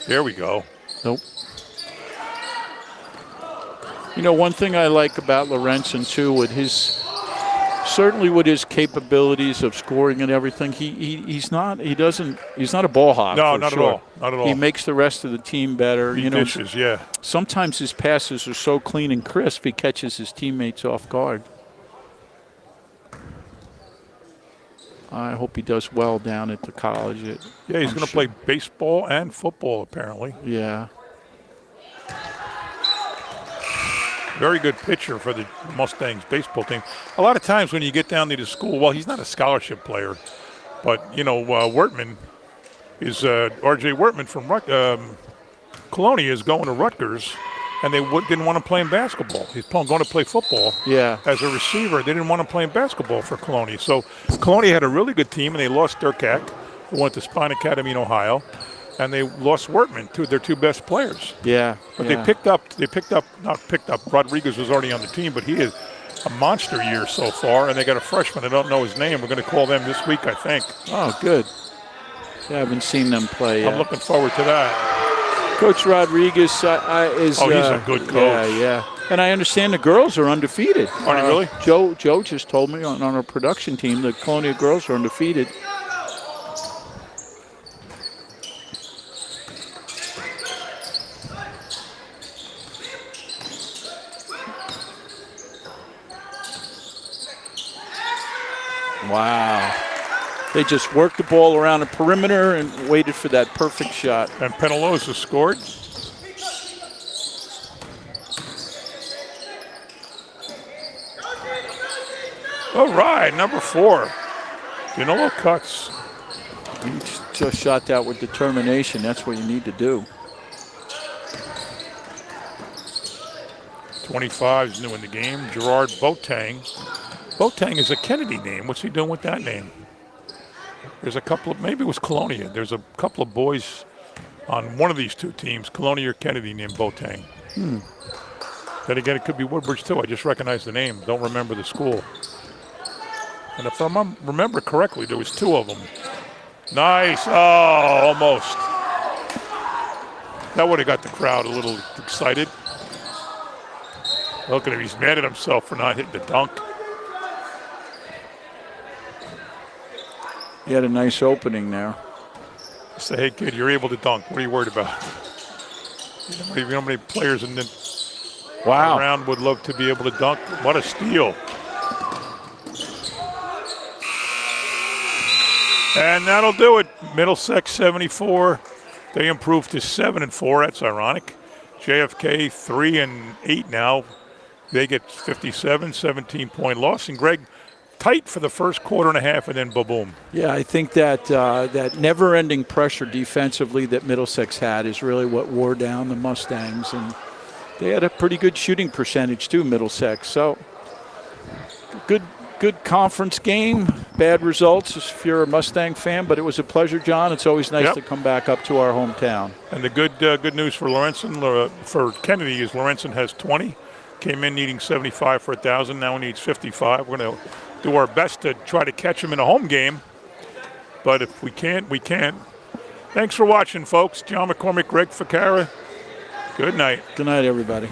There we go. Nope. One thing I like about Lorenzen too, with his capabilities of scoring and everything, he's not a ball hog. No, not at all. Not at all. He makes the rest of the team better. He dishes, yeah. Sometimes his passes are so clean and crisp, he catches his teammates off guard. I hope he does well down at the college. He's going to play baseball and football, apparently. Yeah. Very good pitcher for the Mustangs baseball team. A lot of times when you get down to the school, well, he's not a scholarship player, but, Wertman is R.J. Wertman from Colonia is going to Rutgers, and they didn't want to play in basketball. He's going to play football. Yeah. As a receiver, they didn't want to play in basketball for Colonia. So Colonia had a really good team, and they lost Durkak, who went to Spine Academy in Ohio, and they lost Wortman, their two best players. Yeah. But they picked up. Rodriguez was already on the team, but he is a monster year so far, and they got a freshman. I don't know his name. We're going to call them this week, I think. Oh, good. I haven't seen them play yet. I'm looking forward to that. Coach Rodriguez is. He's a good coach. Yeah. And I understand the girls are undefeated. Are they really? Joe just told me on our production team the Colonia girls are undefeated. Wow. They just worked the ball around the perimeter and waited for that perfect shot. And Penaloza scored. All right, number 4. Danilo Cuts. He just shot that with determination. That's what you need to do. 25 is new in the game. Gerard Boateng. Boateng is a Kennedy name. What's he doing with that name? There's a couple of, maybe it was Colonia. There's a couple of boys on one of these two teams, Colonia or Kennedy, named Boateng. Then again, it could be Woodbridge too. I just recognize the name. Don't remember the school. And if I remember correctly, there was 2 of them. Nice. Oh, almost. That would have got the crowd a little excited. Look at him. He's mad at himself for not hitting the dunk. He had a nice opening there. Say, hey, kid, you're able to dunk. What are you worried about? You know how many players in the round would love to be able to dunk? What a steal. And that'll do it. Middlesex 74. They improved to 7-4. That's ironic. JFK 3-8 now. They get 57, 17-point loss. And Greg, tight for the first quarter and a half, and then boom. Yeah, I think that that never-ending pressure defensively that Middlesex had is really what wore down the Mustangs, and they had a pretty good shooting percentage too, Middlesex. So good conference game. Bad results if you're a Mustang fan, but it was a pleasure, John. It's always nice to come back up to our hometown. And the good news for Lorenzen, for Kennedy, is Lorenzen has 20. Came in needing 75 for 1,000. Now he needs 55. We're going to do our best to try to catch him in a home game. But if we can't, we can't. Thanks for watching, folks. John McCormick, Greg Ficara. Good night. Good night, everybody.